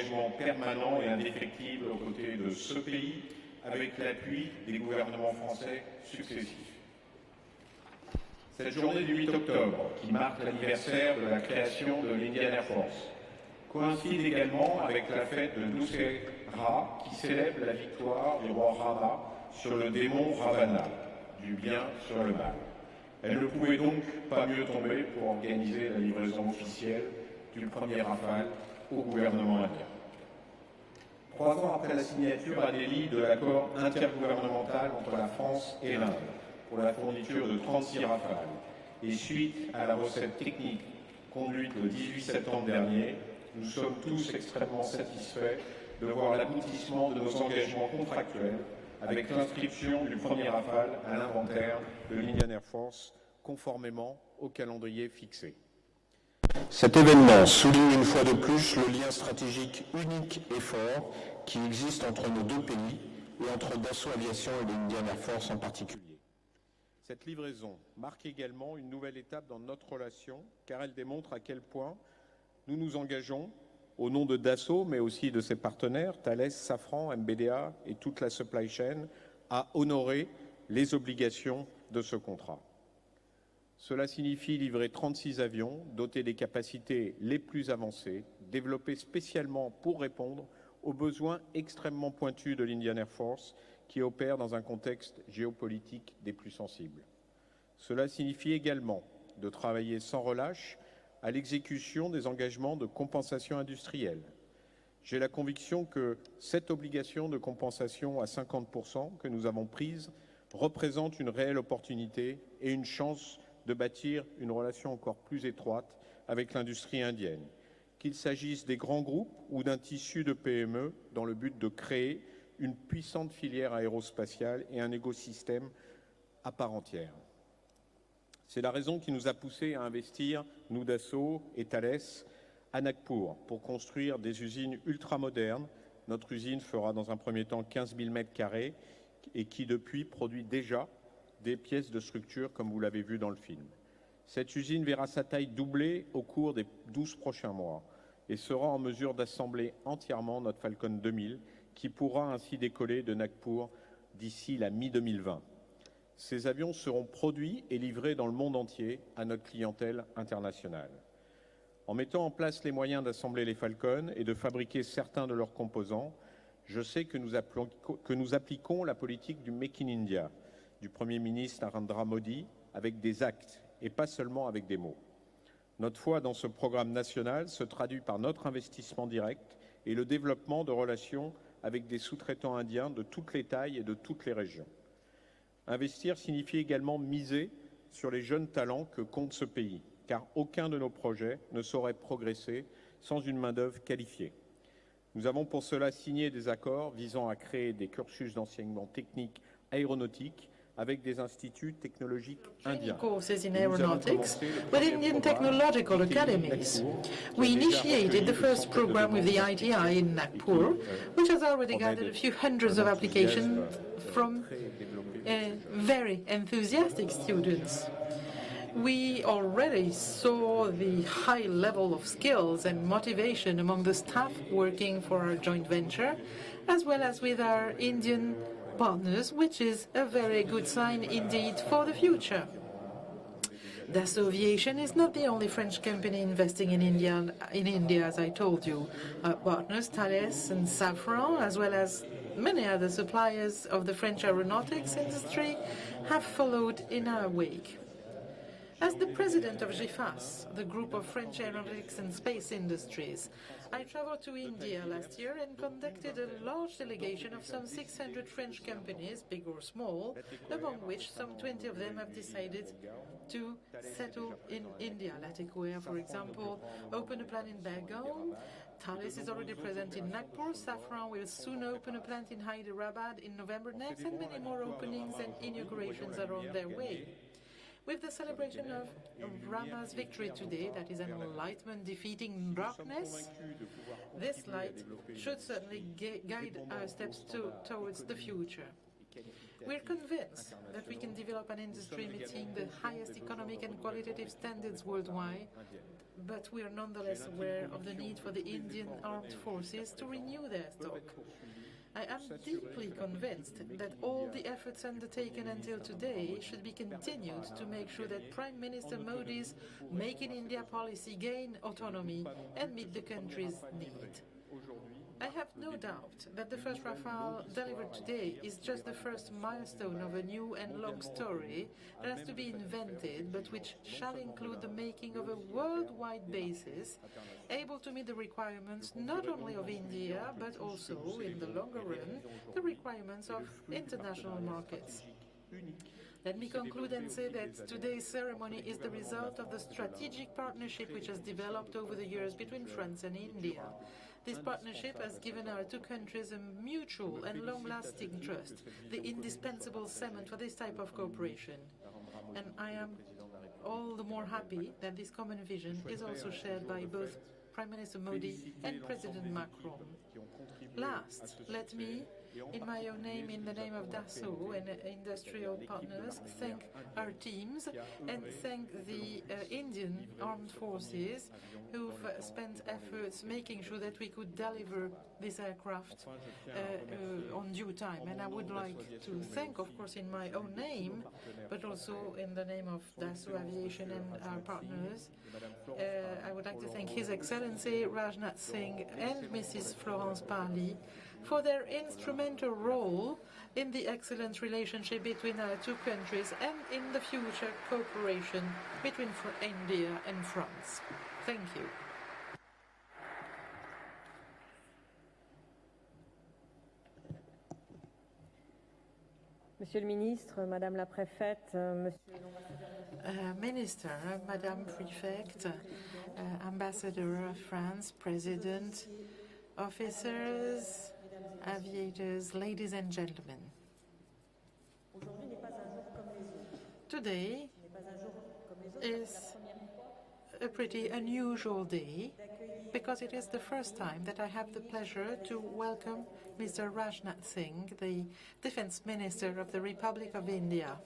engagement permanent et indéfectible aux côtés de ce pays, avec l'appui des gouvernements français successifs. Cette journée du 8 octobre, qui marque l'anniversaire de la création de l'Indian Air Force, coïncide également avec la fête de Dussehra, qui célèbre la victoire du roi Rama sur le démon Ravana, du bien sur le mal. Elle ne pouvait donc pas mieux tomber pour organiser la livraison officielle du premier Rafale au gouvernement indien. 3 ans après la signature à Delhi de l'accord intergouvernemental entre la France et l'Inde pour la fourniture de 36 Rafales, et suite à la recette technique conduite le 18 septembre dernier, nous sommes tous extrêmement satisfaits de voir l'aboutissement de nos engagements contractuels avec l'inscription du premier Rafale à l'inventaire de l'Indian Air Force, conformément au calendrier fixé. Cet événement souligne une fois de plus le lien stratégique unique et fort qui existe entre nos deux pays et entre Dassault Aviation et l'Indian Air Force en particulier. Cette livraison marque également une nouvelle étape dans notre relation, car elle démontre à quel point nous nous engageons, au nom de Dassault, mais aussi de ses partenaires, Thales, Safran, MBDA et toute la supply chain, à honorer les obligations de ce contrat. Cela signifie livrer 36 avions dotés des capacités les plus avancées, développés spécialement pour répondre aux besoins extrêmement pointus de l'Indian Air Force, qui opère dans un contexte géopolitique des plus sensibles. Cela signifie également de travailler sans relâche à l'exécution des engagements de compensation industrielle. J'ai la conviction que cette obligation de compensation à 50% que nous avons prise représente une réelle opportunité et une chance de bâtir une relation encore plus étroite avec l'industrie indienne, qu'il s'agisse des grands groupes ou d'un tissu de PME dans le but de créer une puissante filière aérospatiale et un écosystème à part entière. C'est la raison qui nous a poussés à investir, nous Dassault et Thales, à Nagpur pour construire des usines ultramodernes. Notre usine fera dans un premier temps 15 000 m² et qui depuis produit déjà des pièces de structure comme vous l'avez vu dans le film. Cette usine verra sa taille doubler au cours des 12 prochains mois et sera en mesure d'assembler entièrement notre Falcon 2000 qui pourra ainsi décoller de Nagpur d'ici la mi-2020. Ces avions seront produits et livrés dans le monde entier à notre clientèle internationale. En mettant en place les moyens d'assembler les Falcons et de fabriquer certains de leurs composants, je sais que nous appliquons la politique du Make in India du Premier ministre Narendra Modi avec des actes et pas seulement avec des mots. Notre foi dans ce programme national se traduit par notre investissement direct et le développement de relations avec des sous-traitants indiens de toutes les tailles et de toutes les régions. Investir signifie également miser sur les jeunes talents que compte ce pays, car aucun de nos projets ne saurait progresser sans une main-d'œuvre qualifiée. Nous avons pour cela signé des accords visant à créer des cursus d'enseignement technique aéronautique avec des instituts technologiques indiens. Courses in aeronautics with Indian technological academies. We initiated the first program with the ITI in Nagpur, which has already gathered a few hundreds of applications from very enthusiastic students. We already saw the high level of skills and motivation among the staff working for our joint venture, as well as with our Indian partners, which is a very good sign indeed for the future. Dassault Aviation is not the only French company investing in India, as I told you. Our partners, Thales and Safran, as well as many other suppliers of the French aeronautics industry, have followed in our wake. As the president of GIFAS, the group of French aeronautics and space industries, I traveled to India last year and conducted a large delegation of some 600 French companies, big or small, among which some 20 of them have decided to settle in India. Latico Air, for example, opened a plant in Belgaum. Thales is already present in Nagpur. Safran will soon open a plant in Hyderabad in November next, and many more openings and inaugurations are on their way. With the celebration of Rama's victory today, that is an enlightenment defeating darkness, this light should certainly guide our steps towards the future. We're convinced that we can develop an industry meeting the highest economic and qualitative standards worldwide but we are nonetheless aware of the need for the Indian armed forces to renew their stock. I am deeply convinced that all the efforts undertaken until today should be continued to make sure that Prime Minister Modi's Make in India policy gain autonomy and meet the country's need. I have no doubt that the first Rafale delivered today is just the first milestone of a new and long story that has to be invented, but which shall include the making of a worldwide basis able to meet the requirements not only of India, but also, in the longer run, the requirements of international markets. Let me conclude and say that today's ceremony is the result of the strategic partnership which has developed over the years between France and India. This partnership has given our two countries a mutual and long-lasting trust, the indispensable cement for this type of cooperation. And I am all the more happy that this common vision is also shared by both Prime Minister Modi and President Macron. Last, let me, in my own name, in the name of Dassault and industrial partners, thank our teams and thank the Indian armed forces who've spent efforts making sure that we could deliver this aircraft on due time. And I would like to thank, of course, in my own name, but also in the name of Dassault Aviation and our partners, I would like to thank His Excellency Rajnath Singh and Mrs. Florence Parly for their instrumental role in the excellent relationship between our two countries and in the future cooperation between India and France. Thank you. Monsieur le ministre, Madame la préfète, Monsieur Minister, Madame Prefect, Ambassador of France, President, officers, aviators, ladies and gentlemen. Today is a pretty unusual day because it is the first time that I have the pleasure to welcome Mr. Rajnath Singh, the Defense Minister of the Republic of India.